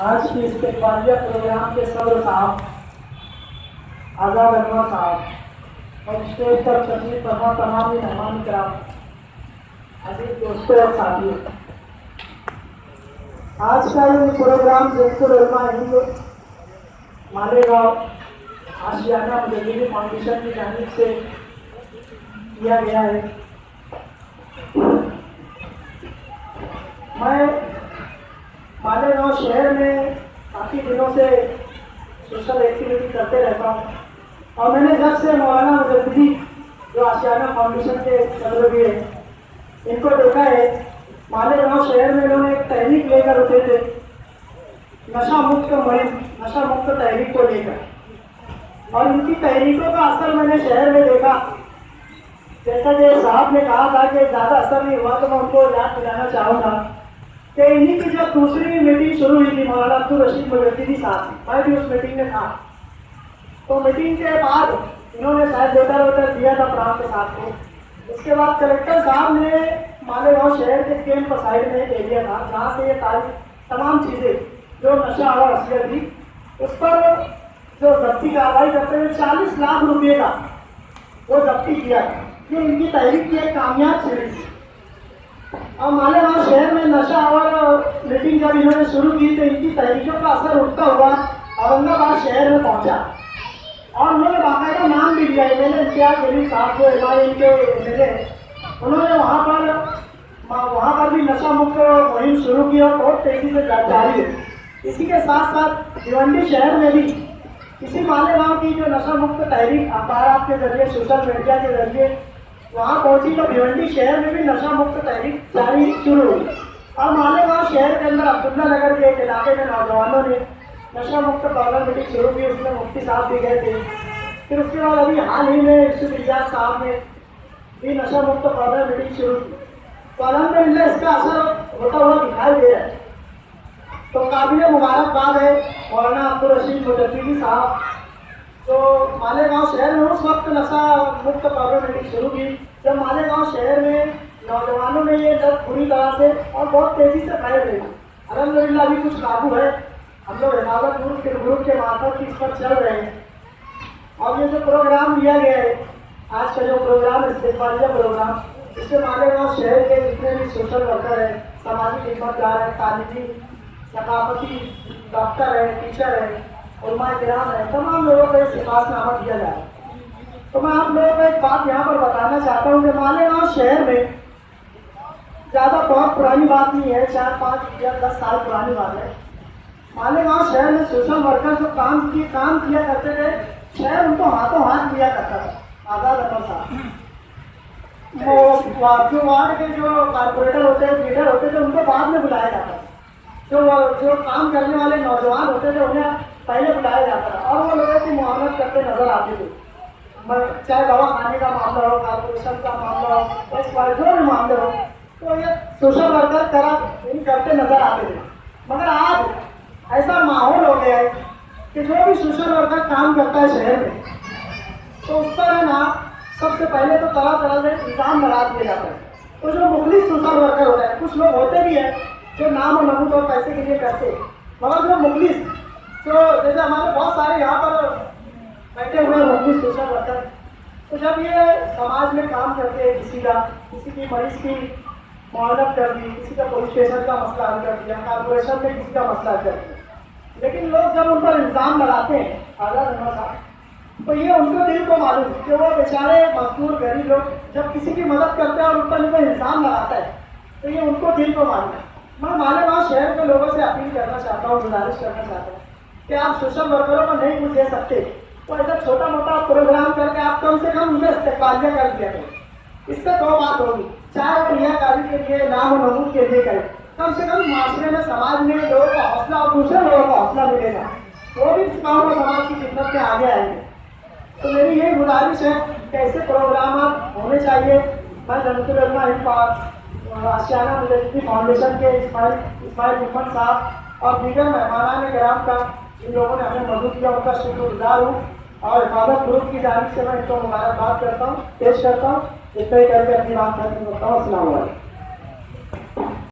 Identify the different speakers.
Speaker 1: आज की इस्तेमालिया प्रोग्राम के सदर साहब आज़ाद अनवर साहब और स्टेज पर तशरीफ फरमा तमाम मेहमान कराम, अजीज दोस्तों और साथियों, आज का ये प्रोग्राम जयपुर उलमा हिंद मालेगांव आशियाना मुजद्दिदी फाउंडेशन की जानिब से किया गया है। मैं मालेगांव शहर में काफ़ी दिनों से सोशल एक्टिविटी करते रहता हूँ और मैंने जब से मौलाना मुजद्दिदी जो आशियाना फाउंडेशन के सदर भी है, इनको देखा है। मालेगांव शहर में इन्होंने एक तहरीक लेकर उठे थे, नशा मुक्त मुहिम, नशा मुक्त तहरीक को लेकर, और इनकी तहरीकों का असर मैंने शहर में देखा। जैसा कि साहब ने कहा था कि ज़्यादा असर नहीं हुआ, तो मैं उनको याद दिलाना चाहूँगा कि इन्हीं की जब दूसरी मीटिंग शुरू हुई थी मौलाना अब्दुल रशीद मुजद्दिदी साहब, मैं भी उस मीटिंग में था। तो मीटिंग के बाद इन्होंने शायद लेटर वेटर दिया था प्रांत के साथ को। उसके बाद कलेक्टर साहब ने मालेगांव शहर के कैंप साइड में एक एरिया था जहाँ से ये तमाम चीज़ें जो नशा और असलियत थी, उस पर जो जब्ती कार्रवाई करते हुए 40 लाख रुपये का वो जब्ती किया। ये इनकी तहरीक की एक कामयाब सीरीज। और मालेगांव शहर में नशा और मीटिंग जब इन्होंने शुरू की तो इनकी तहरीकों का असर उठता हुआ औरंगाबाद शहर में पहुंचा और उन्होंने बाकायदा नाम भी दिया। मैंने इम्तियाज अली साहब को एमआईएम के मिले, उन्होंने वहाँ पर भी नशा मुक्त मुहिम शुरू की और बहुत तेजी से जारी है। इसी के साथ साथ भिवंडी शहर में भी इसी मालेगांव की जो नशा मुक्त तहरीक अखबार के जरिए, सोशल मीडिया के जरिए वहाँ पहुंची, तो भिवंडी शहर में भी नशा मुक्त तहरीक जारी शुरू हुई। और मालेगांव शहर के अंदर अब्दुल्ला नगर के एक इलाके में नौजवानों ने नशा मुक्त कॉर्नर मीटिंग शुरू की, उसमें मुफ्ती साहब भी गए थे। फिर उसके बाद अभी हाल ही में यूसुफ इजाज साहब ने भी नशा मुक्त कॉर्नर मीटिंग शुरू की। तो अल्हम्दुलिल्लाह इसका असर होता हुआ दिखाई दे रहा है। तो काबिल मुबारकबाद है मौलाना अब्दुल रशीद मुजद्दिदी साहब, तो मालेगांव शहर में उस वक्त नशा मुक्त कॉर्नर मीटिंग शुरू की जब मालेगांव शहर में नौजवानों में ये लत बुरी तरह से और बहुत तेजी से फैल रही। अल्हम्दुलिल्लाह अभी कुछ काबू है, हम लोग हिफाजत ग्रुप के मार्फत इस पर चल रहे हैं। और ये जो प्रोग्राम दिया गया है, आज का जो प्रोग्राम इस्तेमालिया प्रोग्राम, इससे मालेगांव शहर के जितने भी सोशल वर्कर है, समाजी खिदमतगार है, तालिबी सकाफती डॉक्टर है, टीचर है, उलमा किराम है, तमाम लोगों को इस हिफाजतनामा दिया जाए। तो मैं आप लोगों को एक बात यहाँ पर बताना चाहता हूँ कि मालेगांव शहर में ज़्यादा बहुत पुरानी बात नहीं है, 4-5 या 10 साल पुरानी बात है। मालेगांव शहर में सोशल वर्कर जो काम किया करते थे, शहर उनको हाथों हाथ दिया करता था। आज़ाद अनवर साहब जो वार्ड के जो कारपोरेटर होते हैं, लीडर होते थे, उनको बाद में बुलाया जाता था। जो काम करने वाले नौजवान होते थे उन्हें पहले बुलाया जाता था और वो लोगों की मुआवनत करते नजर आते थे। चाहे दवा खाने का मामला हो, कारपोरेशन का मामला हो, जो भी मामले हो, तो ये सोशल वर्कर करते नजर आते थे। मगर आज ऐसा माहौल हो गया है कि जो भी सोशल वर्कर काम करता है शहर में, तो उस पर है ना, सबसे पहले तो तरह तरह से इल्ज़ाम लगा दिया जाता है। तो जो मुखलिस सोशल वर्कर होता है, कुछ लोग होते भी हैं जो नाम और नमूद और पैसे के लिए करते, मगर जो मुखलिस, जो जैसे हमारे बहुत सारे यहाँ पर बैठे हुए मुखलिस सोशल वर्कर, तो जब ये समाज में काम करते हैं, किसी की मरीज की मुआवनत कर दी, किसी का पुलिस स्टेशन का मसला हल कर दिया, कारपोरेशन में किसी का मसला हल कर दिया, लेकिन लोग जब उन पर इल्ज़ाम लगाते हैं आज़ाद अनवर साहब, तो ये उनको दिल को मालूम कि वो बेचारे मजदूर गरीब लोग जब किसी की मदद करते हैं और उन पर कोई इल्ज़ाम लगाता है, तो ये उनको दिल को मालूम है। मैं मालेगांव शहर के लोगों से अपील करना चाहता हूँ, गुजारिश करना चाहता हूँ कि आप सोशल वर्करों को नहीं कुछ दे सकते, तो ऐसा छोटा मोटा प्रोग्राम करके आप कम से कम उनमें इस्तेमालिया कर दिया करें। इससे 2 बात होगी, चाहे वो रियाकारी के लिए, नाम और नमूद के लिए करें, कम से कम माशरे में, समाज में लोगों का हौसला और दूसरे लोगों का हौसला मिलेगा, वो भी काम और समाज की खिदमत में आगे आएंगे। तो मेरी यही गुजारिश है कि ऐसे प्रोग्राम होने चाहिए। मैं जमतुल उलमा हिंद आशियाना मुजद्दिदी फाउंडेशन के इस्माइल मोहम्मद साहब और दीगर मेहमानान किराम का, इन लोगों ने हमें मदद किया, उनका शुक्रगुजार हूँ और हिफाजत ग्रुप की जानिब से मैं इनको मुबारकबाद करता हूँ, पेश करता हूँ। इतना ही करके अपनी बात खत्म करता हूँ। अस्सलाम वालेकुम।